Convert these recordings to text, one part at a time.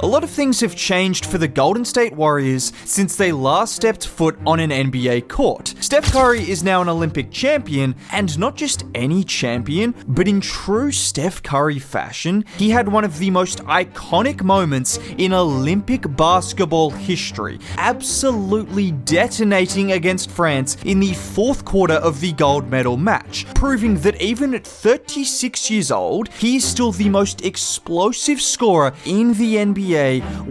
A lot of things have changed for the Golden State Warriors since they last stepped foot on an NBA court. Steph Curry is now an Olympic champion, and not just any champion, but in true Steph Curry fashion, he had one of the most iconic moments in Olympic basketball history, absolutely detonating against France in the fourth quarter of the gold medal match, proving that even at 36 years old, he is still the most explosive scorer in the NBA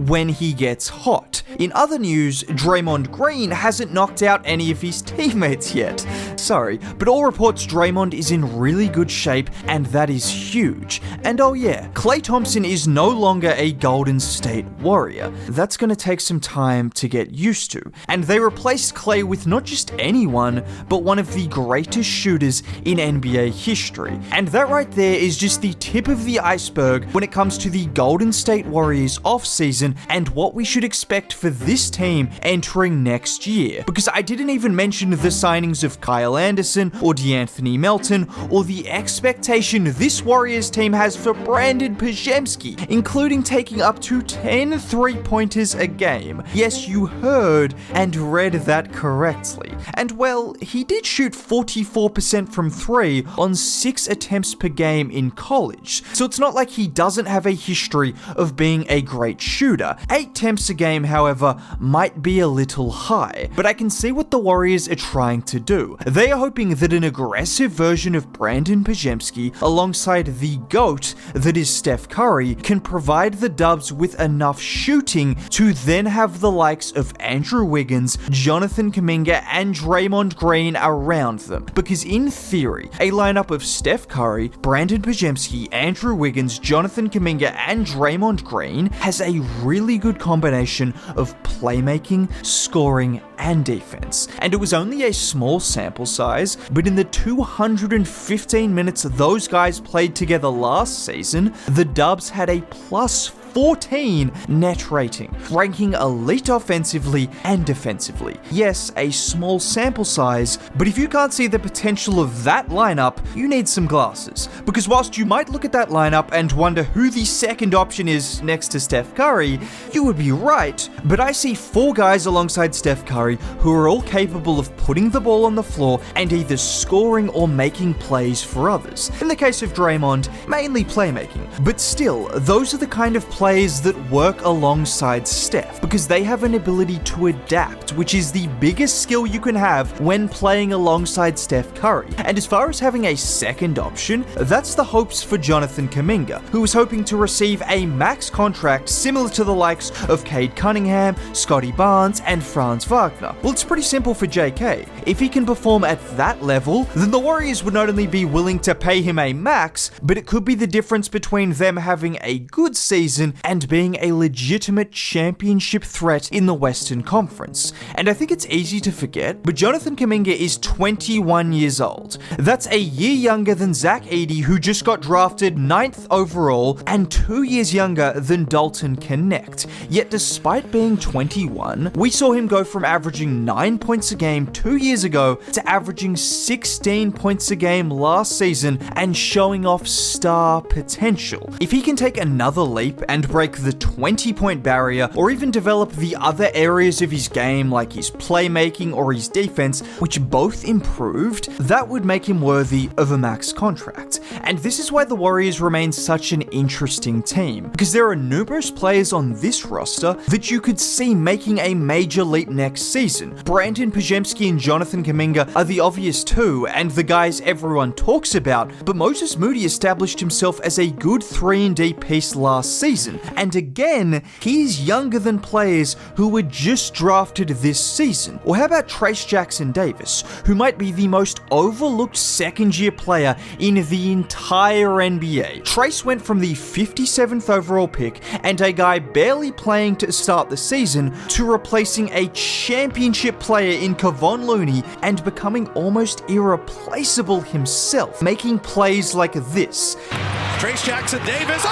when he gets hot. In other news, Draymond Green hasn't knocked out any of his teammates yet. Sorry, but all reports Draymond is in really good shape, and that is huge. And oh yeah, Klay Thompson is no longer a Golden State Warrior. That's gonna take some time to get used to. And they replaced Klay with not just anyone, but one of the greatest shooters in NBA history. And that right there is just the tip of the iceberg when it comes to the Golden State Warriors offseason and what we should expect for this team entering next year. Because I didn't even mention the signings of Kyle Anderson or DeAnthony Melton, or the expectation this Warriors team has for Brandon Podziemski, including taking up to 10 three-pointers a game. Yes, you heard and read that correctly. And well, he did shoot 44% from 3 on 6 attempts per game in college, so it's not like he doesn't have a history of being a great shooter. 8 attempts a game, however, might be a little high, but I can see what the Warriors are trying to do. They are hoping that an aggressive version of Brandon Podziemski alongside the GOAT that is Steph Curry can provide the Dubs with enough shooting to then have the likes of Andrew Wiggins, Jonathan Kuminga, and Draymond Green around them. Because in theory, a lineup of Steph Curry, Brandon Podziemski, Andrew Wiggins, Jonathan Kuminga, and Draymond Green has a really good combination of playmaking, scoring, and defense. And it was only a small sample size, but in the 215 minutes those guys played together last season, the Dubs had a plus 14 net rating, ranking elite offensively and defensively. Yes, a small sample size, but if you can't see the potential of that lineup, you need some glasses. Because whilst you might look at that lineup and wonder who the second option is next to Steph Curry, you would be right, but I see 4 guys alongside Steph Curry who are all capable of putting the ball on the floor and either scoring or making plays for others. In the case of Draymond, mainly playmaking, but still, those are the kind of players that work alongside Steph, because they have an ability to adapt, which is the biggest skill you can have when playing alongside Steph Curry. And as far as having a second option, that's the hopes for Jonathan Kuminga, who is hoping to receive a max contract similar to the likes of Cade Cunningham, Scotty Barnes, and Franz Wagner. Well, it's pretty simple for JK. If he can perform at that level, then the Warriors would not only be willing to pay him a max, but it could be the difference between them having a good season and being a legitimate championship threat in the Western Conference. And I think it's easy to forget, but Jonathan Kuminga is 21 years old. That's a year younger than Zach Edey, who just got drafted 9th overall, and 2 years younger than Dalton Connect. Yet despite being 21, we saw him go from averaging 9 points a game 2 years ago to averaging 16 points a game last season and showing off star potential. If he can take another leap and break the 20-point barrier, or even develop the other areas of his game like his playmaking or his defense, which both improved, that would make him worthy of a max contract. And this is why the Warriors remain such an interesting team, because there are numerous players on this roster that you could see making a major leap next season. Brandon Podziemski and Jonathan Kuminga are the obvious two, and the guys everyone talks about, but Moses Moody established himself as a good 3-and-D piece last season, and again, he's younger than players who were just drafted this season. Or how about Trace Jackson-Davis, who might be the most overlooked second-year player in the entire NBA. Trace went from the 57th overall pick and a guy barely playing to start the season to replacing a championship player in Kevon Looney and becoming almost irreplaceable himself, making plays like this. Trace Jackson-Davis,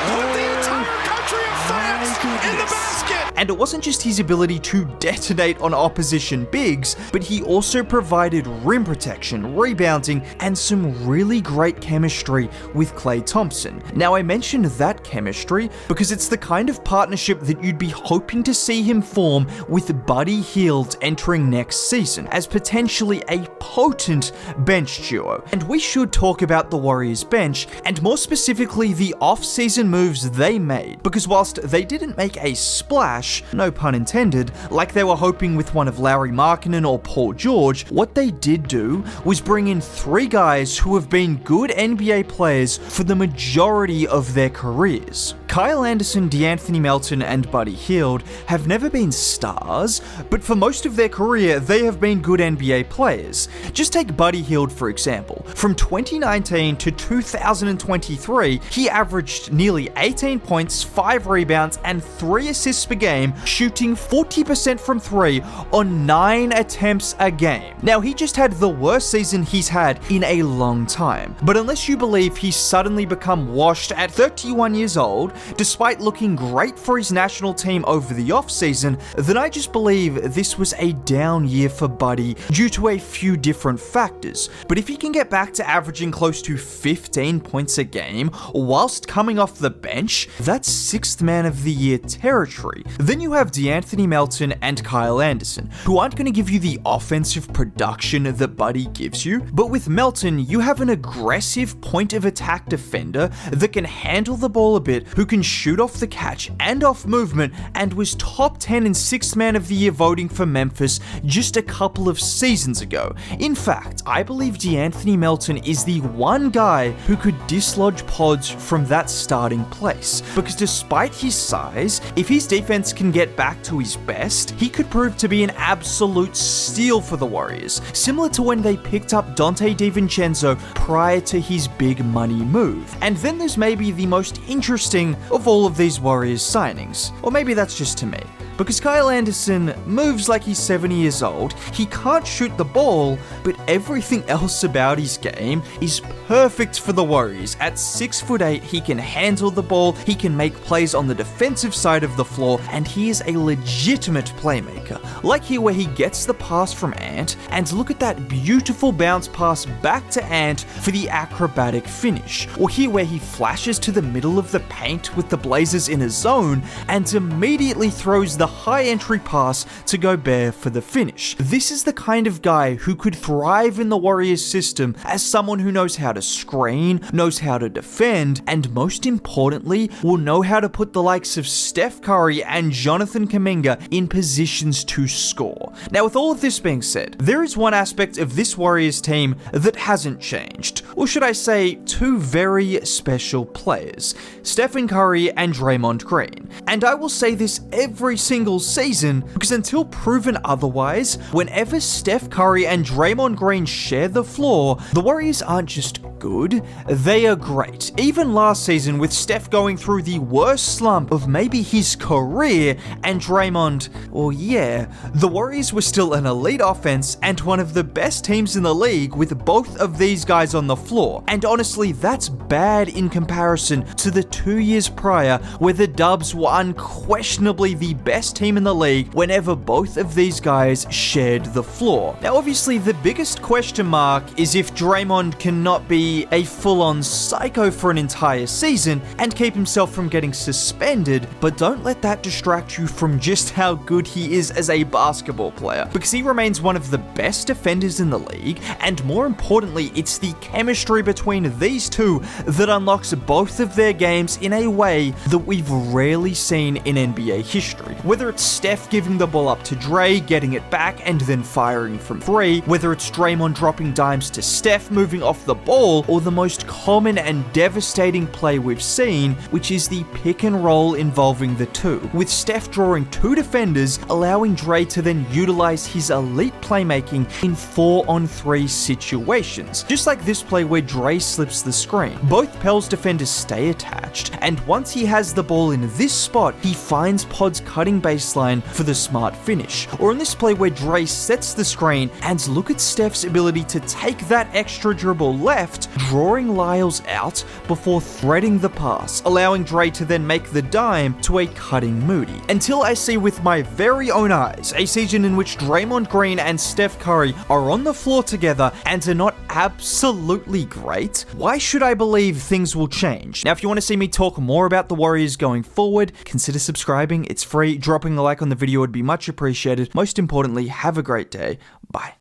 put the entire country of France in the basket! And it wasn't just his ability to detonate on opposition bigs, but he also provided rim protection, rebounding, and some really great chemistry with Klay Thompson. Now, I mentioned that chemistry because it's the kind of partnership that you'd be hoping to see him form with Buddy Hield entering next season as potentially a potent bench duo. And we should talk about the Warriors bench, and more specifically the off-season moves they made, because whilst they didn't make a splash, no pun intended, like they were hoping with one of Lauri Markkanen or Paul George, what they did do was bring in 3 guys who have been good NBA players for the majority of their careers. Kyle Anderson, DeAnthony Melton, and Buddy Hield have never been stars, but for most of their career, they have been good NBA players. Just take Buddy Hield for example. From 2019 to 2023, he averaged nearly 18 points, 5 rebounds, and 3 assists per game, shooting 40% from 3 on 9 attempts a game. Now, he just had the worst season he's had in a long time, but unless you believe he's suddenly become washed at 31 years old, despite looking great for his national team over the offseason, then I just believe this was a down year for Buddy due to a few different factors. But if he can get back to averaging close to 15 points a game whilst coming off the bench, that's 6th man of the year territory. Then you have DeAnthony Melton and Kyle Anderson, who aren't going to give you the offensive production that Buddy gives you, but with Melton, you have an aggressive point of attack defender that can handle the ball a bit, who can shoot off the catch and off movement, and was top 10 in 6th man of the year voting for Memphis just a couple of seasons ago. In fact, I believe DeAnthony Melton is the one guy who could dislodge pods from that starting place, because despite his size, if his defense can get back to his best, he could prove to be an absolute steal for the Warriors, similar to when they picked up Dante DiVincenzo prior to his big money move. And then there's maybe the most interesting of all of these Warriors signings, or maybe that's just to me, because Kyle Anderson moves like he's 70 years old, he can't shoot the ball, but everything else about his game is perfect for the Warriors. At 6'8", he can handle the ball, he can make plays on the defensive side of the floor, and he is a legitimate playmaker. Like here where he gets the pass from Ant, and look at that beautiful bounce pass back to Ant for the acrobatic finish. Or here where he flashes to the middle of the paint with the Blazers in a zone, and immediately throws the high entry pass to Gobert for the finish. This is the kind of guy who could thrive in the Warriors system as someone who knows how to screen, knows how to defend, and most importantly, will know how to put the likes of Steph Curry and Jonathan Kuminga in positions to score. Now, with all of this being said, there is one aspect of this Warriors team that hasn't changed, or should I say, 2 very special players, Stephen Curry and Draymond Green. And I will say this every single season, because until proven otherwise, whenever Steph Curry and Draymond Green share the floor, the Warriors aren't just good, they are great. Even last season, with Steph going through the worst slump of maybe his career, and Draymond, well, yeah, the Warriors were still an elite offense and one of the best teams in the league with both of these guys on the floor. And honestly, that's bad in comparison to the 2 years prior, where the Dubs were unquestionably the best team in the league whenever both of these guys shared the floor. Now, obviously, the biggest question mark is if Draymond cannot be a full-on psycho for an entire season and keep himself from getting suspended, but don't let that distract you from just how good he is as a basketball player, because he remains one of the best defenders in the league, and more importantly, it's the chemistry between these two that unlocks both of their games in a way that we've rarely seen in NBA history. Whether it's Steph giving the ball up to Dre, getting it back, and then firing from 3, whether it's Draymond dropping dimes to Steph moving off the ball, or the most common and devastating play we've seen, which is the pick and roll involving the two, with Steph drawing 2 defenders, allowing Dre to then utilize his elite playmaking in 4-on-3 situations. Just like this play where Dre slips the screen. Both Pels defenders stay attached, and once he has the ball in this spot, he finds Pod's cutting baseline for the smart finish. Or in this play where Dre sets the screen, and look at Steph's ability to take that extra dribble left, drawing Lyles out before threading the pass, allowing Dre to then make the dime to a cutting Moody. Until I see with my very own eyes a season in which Draymond Green and Steph Curry are on the floor together and are not absolutely great, why should I believe things will change? Now, if you want to see me talk more about the Warriors going forward, consider subscribing. It's free. Dropping a like on the video would be much appreciated. Most importantly, have a great day. Bye.